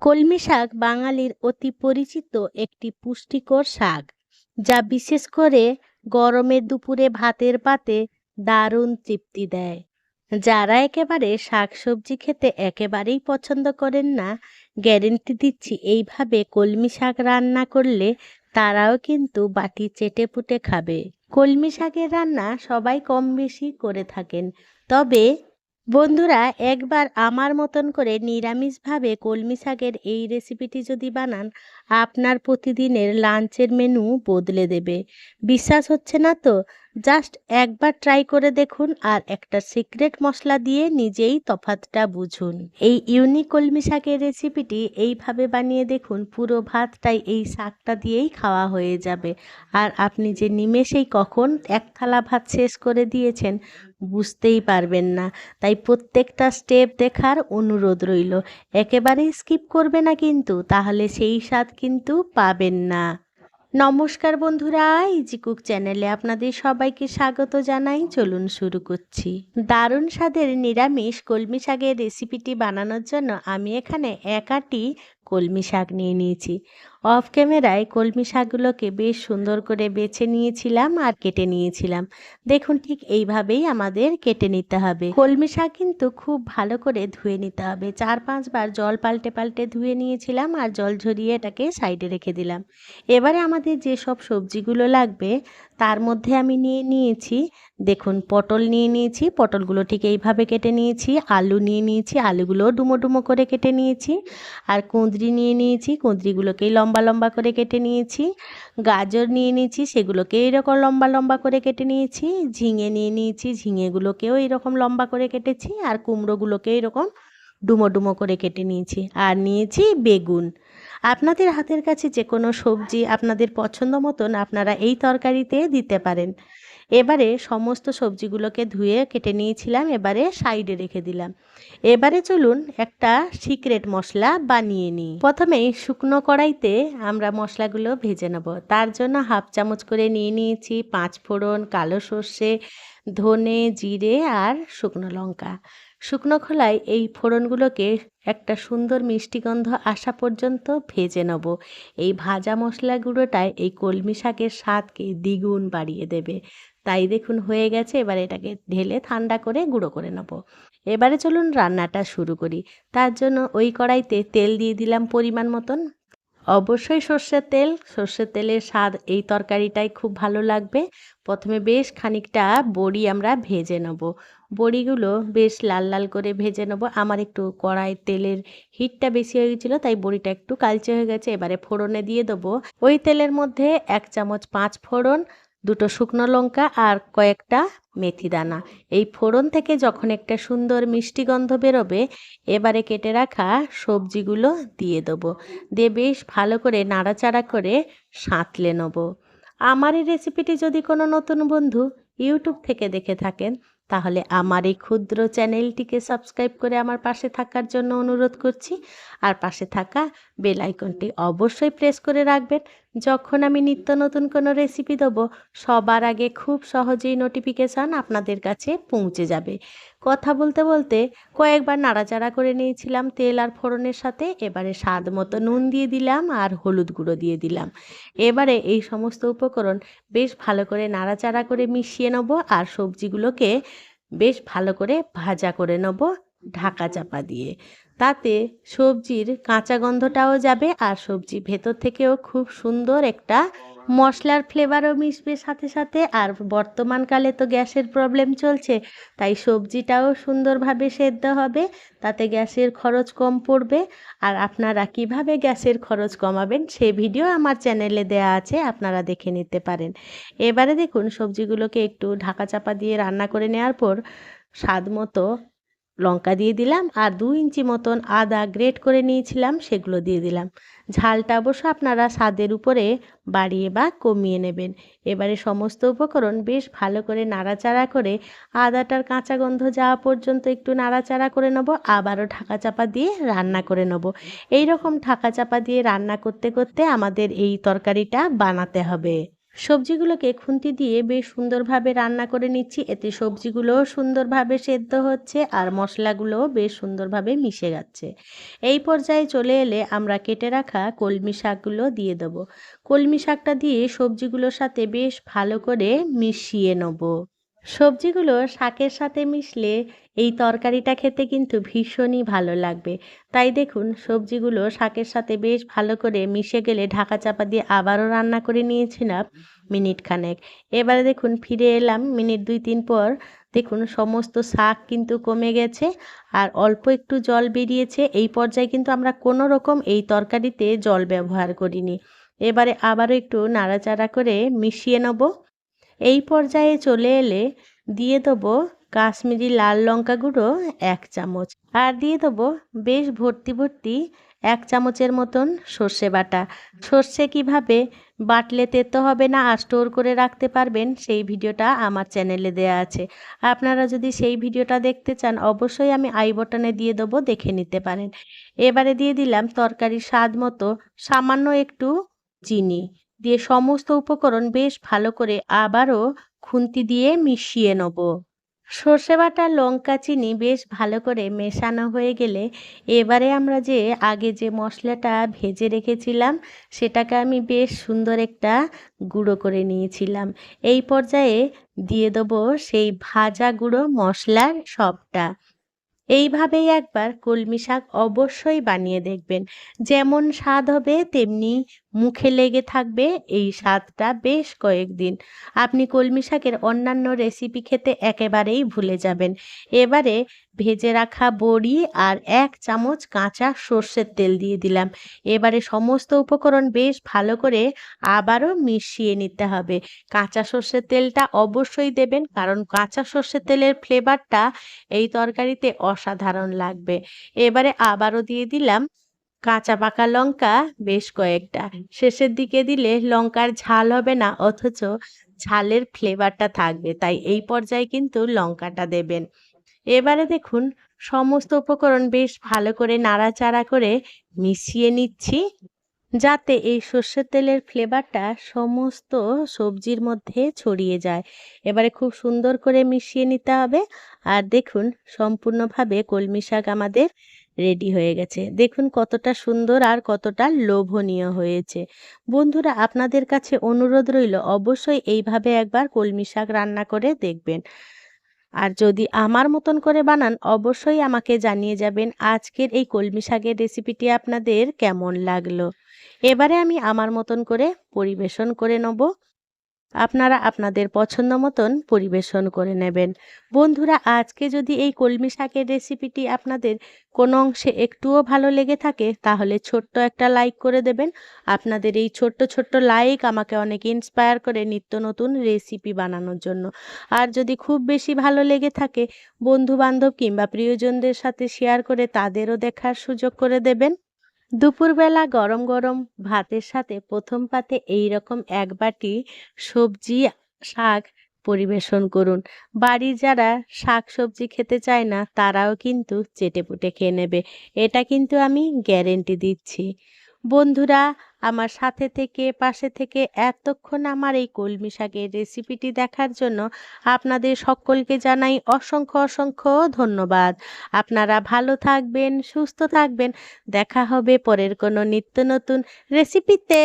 কলমি শাক বাঙালির অতি পরিচিত একটি পুষ্টিকর শাক, যা বিশেষ করে গরমের দুপুরে ভাতের পাতে দারুণ তৃপ্তি দেয়। যারা একেবারে শাকসবজি খেতে একেবারেই পছন্দ করেন না, গ্যারেন্টি দিচ্ছি এইভাবে কলমি শাক রান্না করলে তারাও কিন্তু বাটি চেটেপুটে খাবে। কলমি শাকের রান্না সবাই কম বেশি করে থাকেন, তবে বন্ধুরা একবার আমার মতন করে নিরামিষভাবে কলমি শাকের এই রেসিপিটি যদি বানান, আপনার প্রতিদিনের লাঞ্চের মেনু বদলে দেবে। বিশ্বাস হচ্ছে না তো? জাস্ট একবার ট্রাই করে দেখুন আর একটা সিক্রেট মশলা দিয়ে নিজেই তফাৎটা বুঝুন। এই ইউনিক কলমি শাকের রেসিপিটি এইভাবে বানিয়ে দেখুন, পুরো ভাতটাই এই শাকটা দিয়েই খাওয়া হয়ে যাবে। আর আপনি যে নিমেষেই কখন এক থালা ভাত শেষ করে দিয়েছেন বুঝতেই পারবেন না। তাই প্রত্যেকটা স্টেপ দেখার অনুরোধ রইল। একেবারেই স্কিপ করবে না কিন্তু, তাহলে সেই স্বাদ কিন্তু পাবেন না। নমস্কার বন্ধুরা, ইজি কুক চ্যানেলে আপনাদের সবাইকে স্বাগত জানাই। চলুন শুরু করছি। দারুণ স্বাদের নিরামিষ কলমি শাকের রেসিপিটি বানানোর জন্য আমি এখানে এক আঁটি কলমি শাক নিয়ে নিয়েছি। অফ ক্যামেরায় কলমি শাকগুলোকে বেশ সুন্দর করে বেছে নিয়েছিলাম আর কেটে নিয়েছিলাম। দেখুন, ঠিক এইভাবেই আমাদের কেটে নিতে হবে। কলমি শাক কিন্তু খুব ভালো করে ধুয়ে নিতে হবে। 4-5 বার জল পাল্টে পাল্টে ধুয়ে নিয়েছিলাম আর জল ঝরিয়ে এটাকে সাইডে রেখে দিলাম। এবারে আমাদের যেসব সবজিগুলো লাগবে তার মধ্যে আমি নিয়ে নিয়েছি, দেখুন, পটল নিয়ে নিয়েছি, পটলগুলো ঠিক এইভাবে কেটে নিয়েছি। আলু নিয়ে নিয়েছি, আলুগুলো ডুমো ডুমো করে কেটে নিয়েছি। আর কুঁদরি নিয়ে নিয়েছি, কুঁদরিগুলোকেই লম্বা লম্বা করে কেটে নিয়েছি। গাজর নিয়ে নিয়েছি, সেগুলোকে এইরকম লম্বা লম্বা করে কেটে নিয়েছি। ঝিঙে নিয়ে নিয়েছি, ঝিঙেগুলোকেও এইরকম লম্বা করে কেটেছি। আর কুমড়োগুলোকে এইরকম ডুমো ডুমো করে কেটে নিয়েছি। আর নিয়েছি বেগুন। আপনাদের হাতের কাছে যে কোনো সবজি আপনাদের পছন্দ মতন আপনারা এই তরকারিতে দিতে পারেন। এবারে সমস্ত সবজিগুলোকে ধুয়ে কেটে নিয়েছিলাম, এবারে সাইডে রেখে দিলাম। এবারে চলুন একটা সিক্রেট মশলা বানিয়ে নিই। প্রথমেই শুকনো কড়াইতে আমরা মশলাগুলো ভেজে নেব। তার জন্য 1/2 চামচ করে নিয়ে নিয়েছি 5 ফোড়ন, কালো সর্ষে, ধনে, জিরে আর শুকনো লঙ্কা। শুকনো খোলায় এই ফোড়নগুলোকে একটা সুন্দর মিষ্টি গন্ধ আসা পর্যন্ত ভেজে নেব। এই ভাজা মশলা গুঁড়োটায় এই কলমি শাকের স্বাদকে দ্বিগুণ বাড়িয়ে দেবে। তাই দেখুন হয়ে গেছে, এবার এটাকে ঢেলে ঠান্ডা করে গুঁড়ো করে নেব। এবারে চলুন রান্নাটা শুরু করি। তার জন্য ওই কড়াইতে তেল দিয়ে দিলাম পরিমাণ মতন। অবশ্যই সর্ষের তেলের স্বাদ এই তরকারিটাই খুব ভালো লাগবে। প্রথমে বেশ খানিকটা বড়ি আমরা ভেজে নেব। বড়িগুলো বেশ লাল লাল করে ভেজে নেব। আমার একটু কড়াইয়ের তেলের হিটটা বেশি হয়ে গেছিলো, তাই বড়িটা একটু কালচে হয়ে গেছে। এবারে ফোড়নে দিয়ে দেবো ওই তেলের মধ্যে 1 চামচ 5 ফোড়ন, 2টো শুকনো লঙ্কা আর কয়েকটা মেথি দানা। এই ফোড়ন থেকে যখন একটা সুন্দর মিষ্টি গন্ধ বেরোবে, এবারে কেটে রাখা সবজিগুলো দিয়ে দেবো। দিয়ে বেশ ভালো করে নাড়াচাড়া করে সাঁতলে নেব। আমার এই রেসিপিটি যদি কোনো নতুন বন্ধু ইউটিউব থেকে দেখে থাকেন, তাহলে আমার এই ক্ষুদ্র চ্যানেলটিকে সাবস্ক্রাইব করে আমার পাশে থাকার জন্য অনুরোধ করছি। আর পাশে থাকা বেল আইকনটি অবশ্যই প্রেস করে রাখবেন। যখন আমি নিত্য নতুন কোনো রেসিপি দেবো, সবার আগে খুব সহজেই নোটিফিকেশান আপনাদের কাছে পৌঁছে যাবে। কথা বলতে বলতে কয়েকবার নাড়াচাড়া করে নিয়েছিলাম তেল আর ফোড়নের সাথে। এবারে স্বাদ মতো নুন দিয়ে দিলাম আর হলুদ গুঁড়ো দিয়ে দিলাম। এবারে এই সমস্ত উপকরণ বেশ ভালো করে নাড়াচাড়া করে মিশিয়ে নেব আর সবজিগুলোকে বেশ ভালো করে ভাজা করে নেব ঢাকা চাপা দিয়ে। তাতে সবজির কাঁচা গন্ধটাও যাবে আর সবজি ভেতর থেকেও খুব সুন্দর একটা মশলার ফ্লেভারও মিশবে সাথে সাথে। আর বর্তমানকালে তো গ্যাসের প্রবলেম চলছে, তাই সবজিটাও সুন্দরভাবে সেদ্ধ হবে, তাতে গ্যাসের খরচ কম পড়বে। আর আপনারা কিভাবে গ্যাসের খরচ কমাবেন সে ভিডিও আমার চ্যানেলে দেয়া আছে, আপনারা দেখে নিতে পারেন। এবারে দেখুন সবজিগুলোকে একটু ঢাকা চাপা দিয়ে রান্না করে নেওয়ার পর স্বাদ মতো লঙ্কা দিয়ে দিলাম আর 2 ইঞ্চি মতন আদা গ্রেট করে নিয়েছিলাম, সেগুলো দিয়ে দিলাম। ঝালটা অবশ্য আপনারা স্বাদের উপরে বাড়িয়ে বা কমিয়ে নেবেন। এবারে সমস্ত উপকরণ বেশ ভালো করে নাড়াচাড়া করে আদাটার কাঁচা গন্ধ যাওয়া পর্যন্ত একটু নাড়াচাড়া করে নেব। আবারও ঢাকা চাপা দিয়ে রান্না করে নেব। এই রকম ঢাকা চাপা দিয়ে রান্না করতে করতে আমাদের এই তরকারিটা বানাতে হবে। সবজিগুলোকে খুন্তি দিয়ে বেশ সুন্দরভাবে রান্না করে নিচ্ছি, এতে সবজিগুলোও সুন্দরভাবে সেদ্ধ হচ্ছে আর মশলাগুলোও বেশ সুন্দরভাবে মিশে যাচ্ছে। এই পর্যায়ে চলে এলে আমরা কেটে রাখা কলমি শাকগুলো দিয়ে দেবো। কলমি শাকটা দিয়ে সবজিগুলোর সাথে বেশ ভালো করে মিশিয়ে নেব। সবজিগুলো শাকের সাথে মিশলে এই তরকারিটা খেতে কিন্তু ভীষণই ভালো লাগবে। তাই দেখুন সবজিগুলো শাকের সাথে বেশ ভালো করে মিশে গেলে ঢাকা চাপা দিয়ে আবারও রান্না করে নিয়েছিলাম মিনিট খানেক। এবারে দেখুন ফিরে এলাম মিনিট ২-৩ পর। দেখুন সমস্ত শাক কিন্তু কমে গেছে আর অল্প একটু জল বেরিয়েছে। এই পর্যায়ে কিন্তু আমরা কোনো রকম এই তরকারিতে জল ব্যবহার করিনি। এবারে আবারও একটু নাড়াচাড়া করে মিশিয়ে নেব। এই পর্যায়ে চলে এলে দিয়ে দেবো কাশ্মীরি লাল লঙ্কা গুঁড়ো ১ চামচ আর দিয়ে দেবো বেশ ভর্তি ভর্তি ১ চামচের মতন সর্ষে বাটা। সর্ষে কিভাবে বাটলে তেতো হবে না আর স্টোর করে রাখতে পারবেন সেই ভিডিওটা আমার চ্যানেলে দেয়া আছে। আপনারা যদি সেই ভিডিওটা দেখতে চান অবশ্যই আমি আই বটনে দিয়ে দেবো, দেখে নিতে পারেন। এবারে দিয়ে দিলাম তরকারির স্বাদ মতো সামান্য একটু চিনি দিয়ে সমস্ত উপকরণ বেশ ভালো করে আবারও খুন্তি দিয়ে মিশিয়ে নেব। সর্ষে বাটা লঙ্কা চিনি বেশ ভালো করে মেশানো হয়ে গেলে এবারে আমরা যে আগে যে মশলাটা ভেজে রেখেছিলাম সেটাকে আমি বেশ সুন্দর একটা গুঁড়ো করে নিয়েছিলাম। এই পর্যায়ে দিয়ে দেবো সেই ভাজা গুঁড়ো মশলার সবটা। এইভাবেই একবার কলমি শাক অবশ্যই বানিয়ে দেখবেন। যেমন স্বাদ হবে তেমনি মুখে লেগে থাকবে এই স্বাদটা বেশ কয়েকদিন। আপনি কলমি শাকের অন্যান্য রেসিপি খেতে একেবারেই ভুলে যাবেন। এবারে ভেজে রাখা বড়ি আর ১ চামচ কাঁচা সর্ষের তেল দিয়ে দিলাম। এবারে সমস্ত উপকরণ বেশ ভালো করে আবারও মিশিয়ে নিতে হবে। কাঁচা সর্ষের তেলটা অবশ্যই দেবেন, কারণ কাঁচা সর্ষের তেলের ফ্লেভারটা এই তরকারিতে অসাধারণ লাগবে। এবারে আবারও দিয়ে দিলাম কাঁচা পাকা লঙ্কা বেশ কয়েকটা। শেষের দিকে দিলে লঙ্কার ঝাল হবে না, অথচ ঝালের ফ্লেভারটা থাকবে। তাই এই পর্যায়ে কিন্তু লঙ্কাটা দেবেন। এবারে দেখুন সমস্ত উপকরণ বেশ ভালো করে নাড়াচাড়া করে মিশিয়ে নিচ্ছি, যাতে এই সর্ষের তেলের ফ্লেভারটা সমস্ত সবজির মধ্যে ছড়িয়ে যায়। এবারে খুব সুন্দর করে মিশিয়ে নিতে হবে। আর দেখুন সম্পূর্ণভাবে কলমি শাক আমাদের রেডি হয়ে গেছে। দেখুন কতটা সুন্দর আর কতটা লোভনীয় হয়েছে। বন্ধুরা, আপনাদের কাছে অনুরোধ রইল অবশ্যই এইভাবে একবার কলমি শাক রান্না করে দেখবেন। আর যদি আমার মতন করে বানান অবশ্যই আমাকে জানিয়ে যাবেন আজকের এই কলমি শাকের রেসিপিটি আপনাদের কেমন লাগলো। এবারে আমি আমার মতন করে পরিবেশন করে নেব। আপনারা আপনাদের পছন্দ মতন পরিবেশন করে নেবেন। বন্ধুরা, আজকে যদি এই কলমি শাকের রেসিপিটি আপনাদের কোনো অংশে একটুও ভালো লেগে থাকে তাহলে ছোট্ট একটা লাইক করে দেবেন। আপনাদের এই ছোট্ট ছোট্ট লাইক আমাকে অনেক ইন্সপায়ার করে নিত্য নতুন রেসিপি বানানোর জন্য। আর যদি খুব বেশি ভালো লেগে থাকে বন্ধু বান্ধব কিংবা প্রিয়জনদের সাথে শেয়ার করে তাদেরও দেখার সুযোগ করে দেবেন। দুপুরবেলা গরম গরম ভাতের সাথে প্রথম পাতে এইরকম এক বাটি সবজি শাক পরিবেশন করুন। বাড়ির যারা শাক সবজি খেতে চায় না তারাও কিন্তু চেটেপুটে খেয়ে নেবে, এটা কিন্তু আমি গ্যারেন্টি দিচ্ছি। বন্ধুরা, আমার সাথে থেকে পাশে থেকে এতক্ষণ আমার এই কলমি শাকের রেসিপিটি দেখার জন্য আপনাদের সকলকে জানাই অসংখ্য অসংখ্য ধন্যবাদ। আপনারা ভালো থাকবেন, সুস্থ থাকবেন। দেখা হবে পরের কোনো নিত্য নতুন রেসিপিতে।